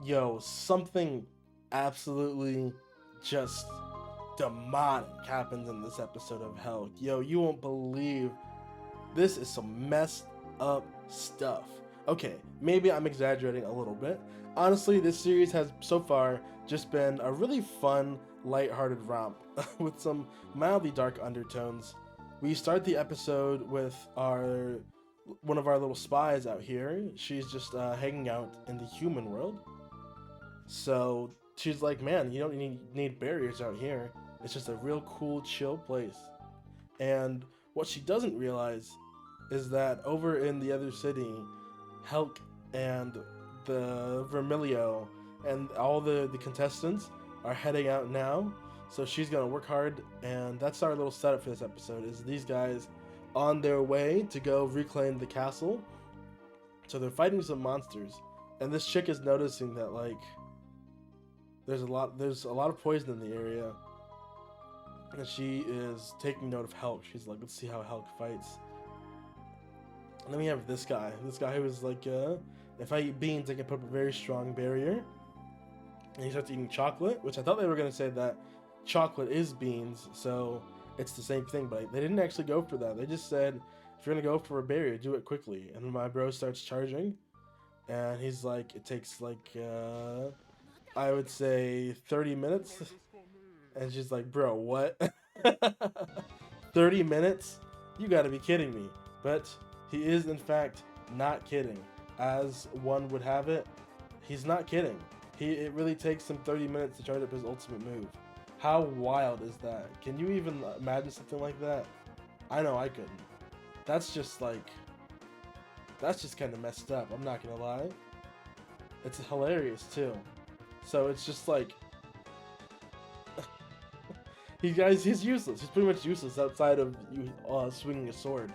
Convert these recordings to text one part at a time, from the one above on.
Yo, something absolutely just demonic happens in this episode of Helck. Yo, you won't believe this is some messed up stuff. Okay, maybe I'm exaggerating a little bit. Honestly, this series has so far just been a really fun, lighthearted romp with some mildly dark undertones. We start the episode with our one of our little spies out here. She's just hanging out in the human world. So she's like, man, you don't need barriers out here. It's just a real cool, chill place. And what she doesn't realize is that over in the other city, Helck and the Vermilio and all the contestants are heading out now. So she's gonna work hard, and that's our little setup for this episode. Is these guys on their way to go reclaim the castle? So they're fighting some monsters, and this chick is noticing that like there's a lot of poison in the area, and she is taking note of Helck. She's like, let's see how Helck fights. And then we have this guy who is like, if I eat beans, I can put up a very strong barrier. And he starts eating chocolate, which I thought they were gonna say that chocolate is beans, so it's the same thing, but they didn't actually go for that. They just said, if you're gonna go for a barrier, do it quickly. And my bro starts charging, and he's like, it takes like, I would say 30 minutes. And she's like, bro, what? 30 minutes? You gotta be kidding me. But he is, in fact, not kidding. As one would have it, he's not kidding. It really takes him 30 minutes to charge up his ultimate move. How wild is that? Can you even imagine something like that? I know I couldn't. That's just kind of messed up, I'm not gonna lie. It's hilarious too. So it's just like, he's useless. He's pretty much useless outside of swinging a sword.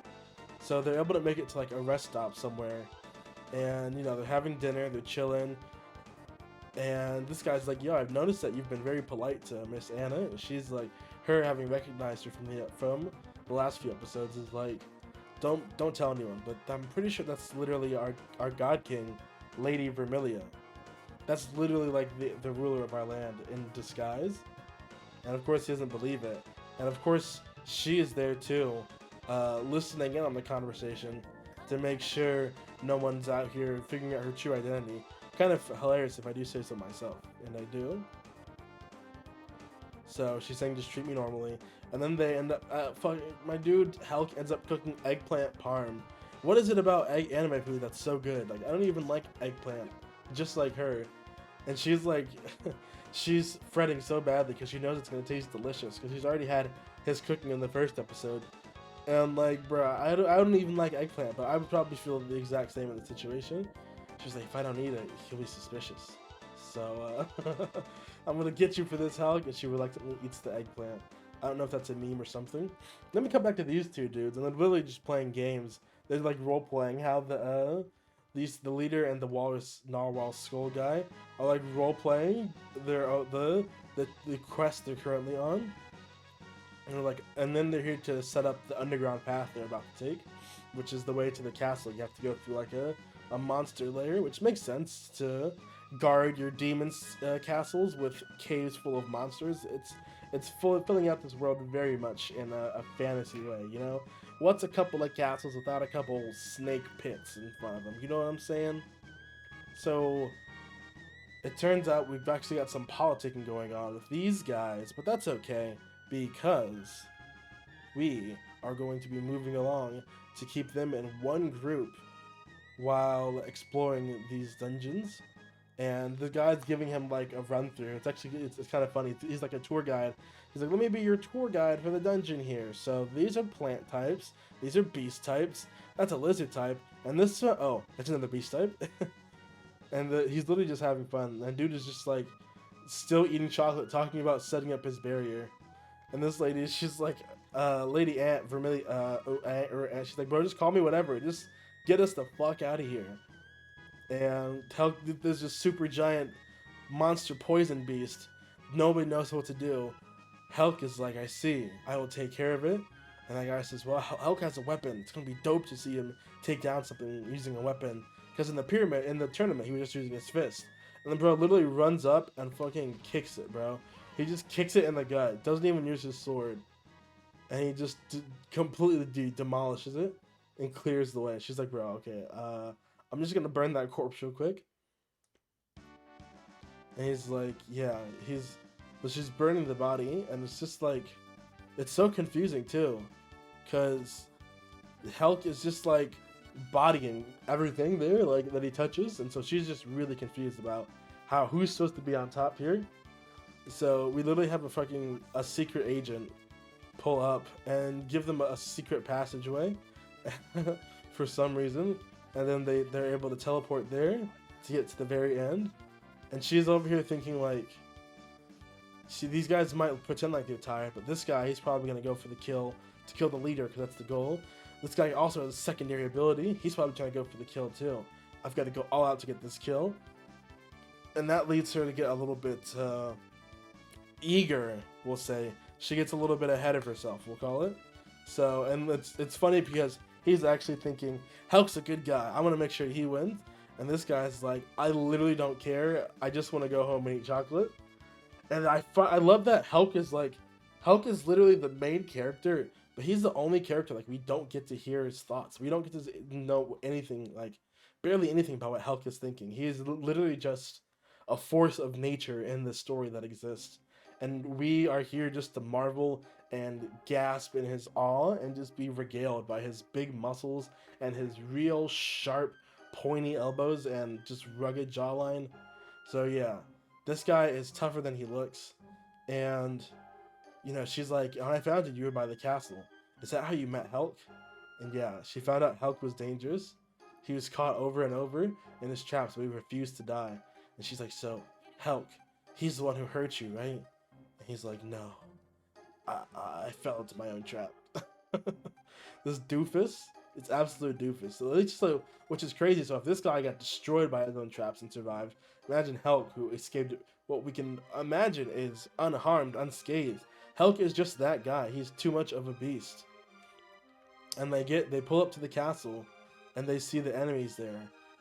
So they're able to make it to like a rest stop somewhere, and you know they're having dinner, they're chilling, and this guy's like, "Yo, I've noticed that you've been very polite to Miss Anna." And she's like, her having recognized her from the last few episodes, is like, "Don't tell anyone." But I'm pretty sure that's literally our God King, Lady Vermilio. That's literally like the ruler of our land in disguise. And of course he doesn't believe it. And of course she is there too, listening in on the conversation to make sure no one's out here figuring out her true identity. Kind of hilarious if I do say so myself, and I do. So she's saying just treat me normally. And then they end up, my dude Helck ends up cooking eggplant parm. What is it about anime food that's so good? Like, I don't even like eggplant, just like her. And she's like, she's fretting so badly because she knows it's going to taste delicious because she's already had his cooking in the first episode. And like, bro, I don't even like eggplant, but I would probably feel the exact same in the situation. She's like, if I don't eat it, he'll be suspicious. So, I'm going to get you for this, Helck. And she reluctantly eats the eggplant. I don't know if that's a meme or something. Let me come back to these two dudes, and they're literally just playing games. They're like role-playing how the leader and the walrus narwhal skull guy are like role-playing their the quest they're currently on. And then they're here to set up the underground path they're about to take, which is the way to the castle. You have to go through like a monster lair, which makes sense to guard your demons castles with caves full of monsters. It's filling out this world very much in a fantasy way, you know? What's a couple of castles without a couple snake pits in front of them? You know what I'm saying? So it turns out we've actually got some politicking going on with these guys, but that's okay because we are going to be moving along to keep them in one group while exploring these dungeons. And the guy's giving him like a run through. It's kind of funny. He's like a tour guide. He's like, let me be your tour guide for the dungeon here. So these are plant types. These are beast types. That's a lizard type. And this, oh, that's another beast type. And he's literally just having fun. And dude is just like still eating chocolate, talking about setting up his barrier. And this lady, she's like, Lady Aunt Vermilio, Aunt, she's like, bro, just call me whatever. Just get us the fuck out of here. And Helck, there's this super giant monster poison beast. Nobody knows what to do. Helck is like, I see. I will take care of it. And that guy says, well, Helck has a weapon. It's going to be dope to see him take down something using a weapon. Because in the tournament, he was just using his fist. And the bro literally runs up and fucking kicks it, bro. He just kicks it in the gut. Doesn't even use his sword. And he just completely demolishes it and clears the way. She's like, bro, okay, I'm just gonna burn that corpse real quick. And he's like, yeah, but she's burning the body, and it's just like, it's so confusing too, because Helck is just like bodying everything there, like that he touches, and so she's just really confused about who's supposed to be on top here. So we literally have a secret agent pull up and give them a secret passageway for some reason, and then they're able to teleport there to get to the very end. And she's over here thinking like, these guys might pretend like they're tired, but this guy, he's probably gonna go for the kill to kill the leader, because that's the goal. This guy also has a secondary ability. He's probably trying to go for the kill too. I've got to go all out to get this kill. And that leads her to get a little bit eager, we'll say. She gets a little bit ahead of herself, we'll call it. So, and it's funny because he's actually thinking, Helck's a good guy. I want to make sure he wins. And this guy's like, I literally don't care. I just want to go home and eat chocolate. And I love that Helck is literally the main character, but he's the only character, like, we don't get to hear his thoughts. We don't get to know anything, like, barely anything about what Helck is thinking. He is literally just a force of nature in this story that exists. And we are here just to marvel and gasp in his awe and just be regaled by his big muscles and his real sharp, pointy elbows and just rugged jawline. So yeah, this guy is tougher than he looks. And, you know, she's like, when I found you were by the castle. Is that how you met Helck? And yeah, she found out Helck was dangerous. He was caught over and over in his traps, but he refused to die. And she's like, so, Helck, he's the one who hurt you, right? And he's like, no, I fell into my own trap. This doofus, it's absolute doofus. So, which is crazy. So if this guy got destroyed by his own traps and survived, imagine Helck, who escaped what we can imagine is unharmed, unscathed. Helck is just that guy. He's too much of a beast. And they pull up to the castle, and they see the enemies there.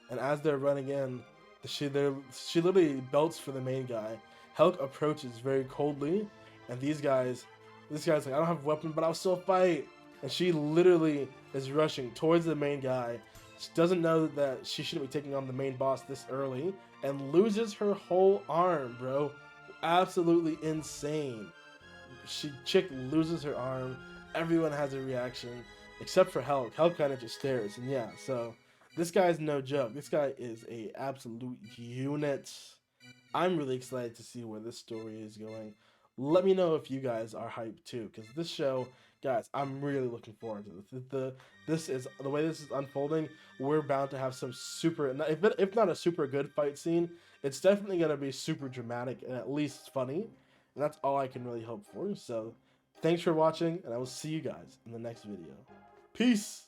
And as they're running in, she literally belts for the main guy. Helck approaches very coldly, and this guy's like, I don't have a weapon, but I'll still fight. And she literally is rushing towards the main guy. She doesn't know that she shouldn't be taking on the main boss this early, and loses her whole arm, bro. Absolutely insane. Chick loses her arm. Everyone has a reaction, except for Helck. Helck kind of just stares, and yeah, so this guy's no joke. This guy is a absolute unit. I'm really excited to see where this story is going. Let me know if you guys are hyped too, because this show, guys, I'm really looking forward to this. The way this is unfolding, we're bound to have some super, if not a super good fight scene, it's definitely going to be super dramatic and at least funny. And that's all I can really hope for. So, thanks for watching, and I will see you guys in the next video. Peace!